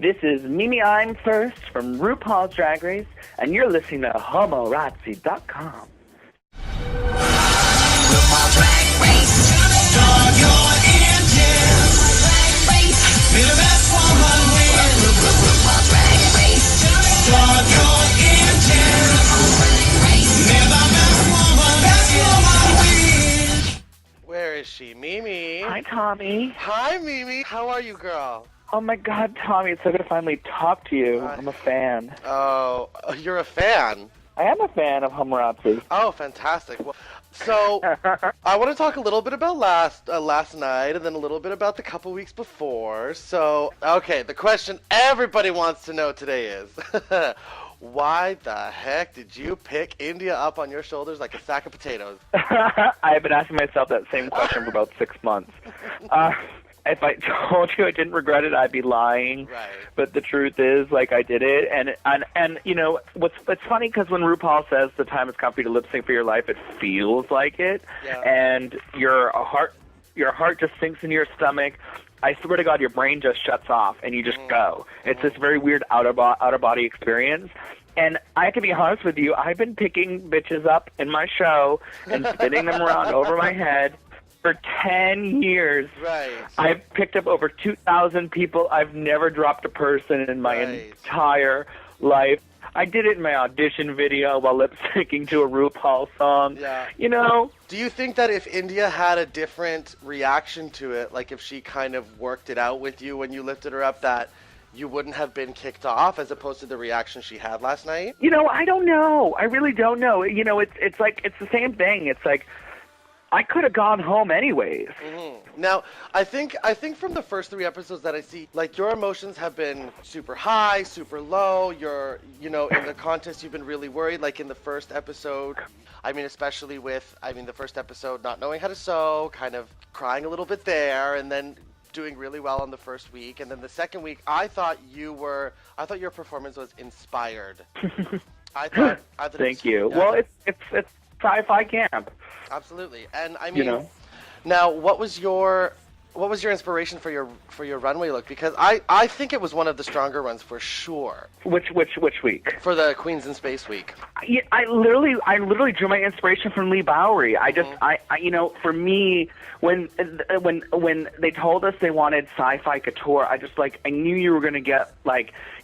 This is Mimi Imfurst from RuPaul's Drag Race, and you're listening to Homorazzi.com. RuPaul's Drag Race. Start your engines. Drag Race. Be the best woman win. RuPaul's Drag Race. Start your engines. Be the best woman win. Where is she? Mimi. Hi, Tommy. Hi, Mimi. How are you, girl? Oh, my God, Tommy, it's so good to finally talk to you. I'm a fan. Oh, you're a fan? I am a fan of Homorazzi. Oh, fantastic. Well, so, I want to talk a little bit about last night and then a little bit about the couple weeks before. So, okay, the question everybody wants to know today is, why the heck did you pick India up on your shoulders like a sack of potatoes? I've been asking myself that same question for about 6 months. If I told you I didn't regret it, I'd be lying. Right. But the truth is, like, I did it, and you know, it's funny because when RuPaul says the time has come for you to lip sync for your life, it feels like it, Yeah. and your heart just sinks into your stomach. I swear to God, your brain just shuts off, and you just go. It's this very weird out of body experience. And I have to be honest with you, I've been picking bitches up in my show and spinning them around over my head for 10 years. Right. I've picked up over 2,000 people. I've never dropped a person in my entire life. I did it in my audition video while lip-syncing to a RuPaul song. Yeah. You know? Do you think that if India had a different reaction to it, like if she kind of worked it out with you when you lifted her up, that you wouldn't have been kicked off as opposed to the reaction she had last night? You know, I don't know. I really don't know. You know, it's like, it's the same thing. It's like, I could have gone home anyways. Mm-hmm. Now, I think from the first 3 episodes that I see, like, your emotions have been super high, super low. In the contest, you've been really worried. Like in the first episode, I mean, especially with, the first episode, not knowing how to sew, kind of crying a little bit there, and then doing really well on the first week. And then the second week, I thought your performance was inspired. I thought Thank you. Yeah. Well, it's sci-fi camp. Absolutely. And I mean, You know? Now, what was your inspiration for your runway look? Because I think it was one of the stronger ones for sure. Which week? For the Queens in Space week. I literally drew my inspiration from Lee Bowery. I just, for me, when they told us they wanted sci-fi couture, I knew you were gonna get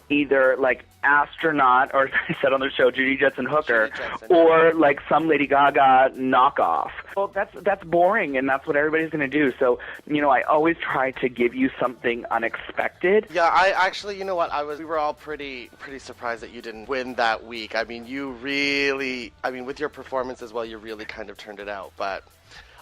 either astronaut, or as I said on the show, Judy Jetson Hooker, or some Lady Gaga knockoff. Well, that's boring, and that's what everybody's gonna do. So, I always try to give you something unexpected. Yeah, I actually, you know what? We were all pretty surprised that you didn't win that week. I mean, you really, with your performance as well, you really kind of turned it out. But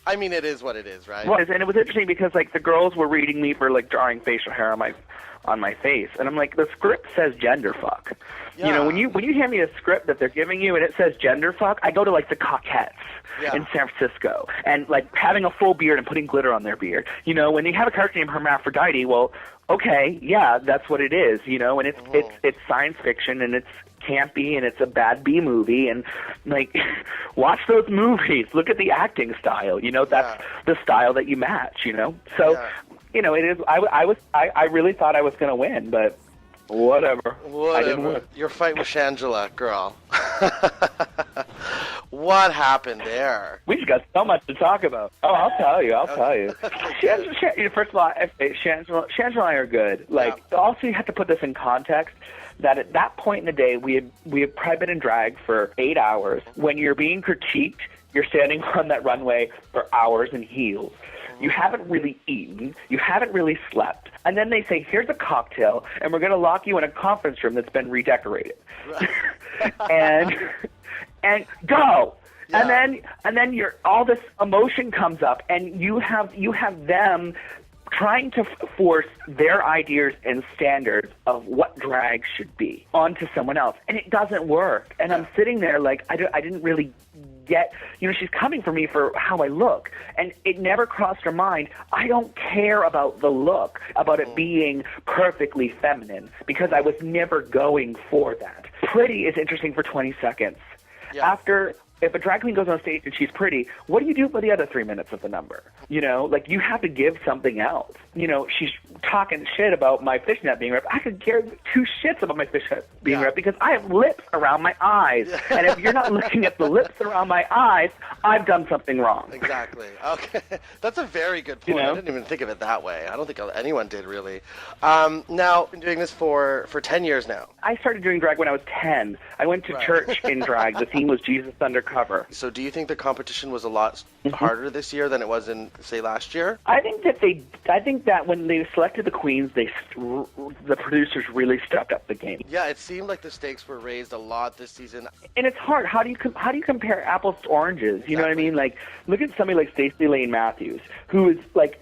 I mean, it is what it is, right? And it was interesting because the girls were reading me for drawing facial hair on my face, and I'm like, the script says gender fuck. Yeah. You know, when you hand me a script that they're giving you and it says gender fuck, I go to the Coquettes in San Francisco and having a full beard and putting glitter on their beard. You know, when you have a character named Hermaphrodite, well, okay, yeah, that's what it is. You know, and it's science fiction and it's campy and it's a bad B movie, and watch those movies. Look at the acting style. You know, that's the style that you match. You know, so. Yeah. You know, it is. I really thought I was going to win, but whatever. I didn't win. Your fight with Shangela, girl. What happened there? We just got so much to talk about. Oh, I'll tell you. First of all, Shangela and I are good. Also, you have to put this in context. That at that point in the day, we had probably been in drag for 8 hours. When you're being critiqued, you're standing on that runway for hours in heels. You haven't really eaten. You haven't really slept. And then they say, here's a cocktail, and we're going to lock you in a conference room that's been redecorated. and go. Yeah. And then all this emotion comes up, and you have them trying to force their ideas and standards of what drag should be onto someone else. And it doesn't work. And I'm sitting there I didn't really get, she's coming for me for how I look. And it never crossed her mind, I don't care about the look, about it being perfectly feminine, because I was never going for that. Pretty is interesting for 20 seconds. Yeah. After if a drag queen goes on stage and she's pretty, what do you do for the other 3 minutes of the number? You know, like, you have to give something else. You know, she's talking shit about my fishnet being ripped. I could care two shits about my fishnet being ripped because I have lips around my eyes. And if you're not looking at the lips around my eyes, I've done something wrong. Exactly. Okay. That's a very good point. You know? I didn't even think of it that way. I don't think anyone did, really. Now, I've been doing this for 10 years now. I started doing drag when I was 10. I went to church in drag. The theme was Jesus Undercover. So do you think the competition was a lot harder this year than it was in, say, last year? I think that when they selected the queens, the producers really stepped up the game. Yeah, it seemed like the stakes were raised a lot this season. And it's hard. How do you compare apples to oranges? You know what I mean? Like, look at somebody like Stacey Lane Matthews, who's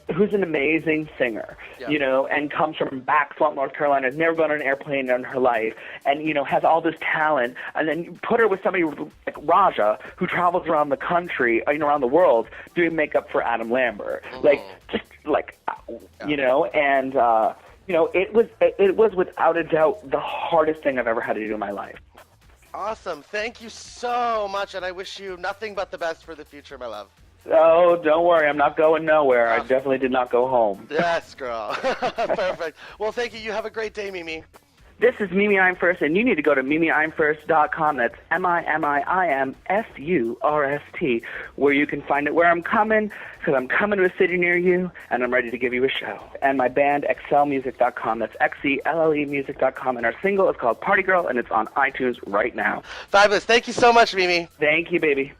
an amazing singer, you know, and comes from back swamp, North Carolina, has never been on an airplane in her life, and, you know, has all this talent, and then you put her with somebody like Raja, who travels around the country, you know, around the world, doing makeup for Adam Lambert. You know, and, you know, it was without a doubt the hardest thing I've ever had to do in my life. Awesome. Thank you so much, and I wish you nothing but the best for the future, my love. Oh, don't worry. I'm not going nowhere. I definitely did not go home. Yes, girl. Perfect. Well, thank you. You have a great day, Mimi. This is Mimi Imfurst, and you need to go to mimiimfurst.com. That's MIMIIMFURST, where you can find it where I'm coming, because I'm coming to a city near you, and I'm ready to give you a show. And my band, excelmusic.com. That's XELLE music.com, and our single is called Party Girl, and it's on iTunes right now. Fabulous. Thank you so much, Mimi. Thank you, baby.